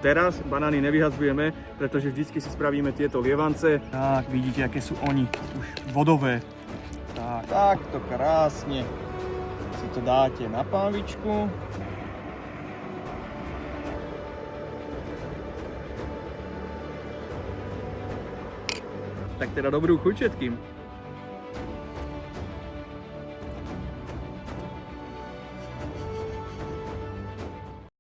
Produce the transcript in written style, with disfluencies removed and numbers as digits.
teraz banány nevyhadzujeme, pretože vždycky si spravíme tieto lievance. Tak, vidíte, aké sú oni, už vodové. Tak, takto krásne si to dáte na pánvičku. Tak teda dobrú chuť všetkým.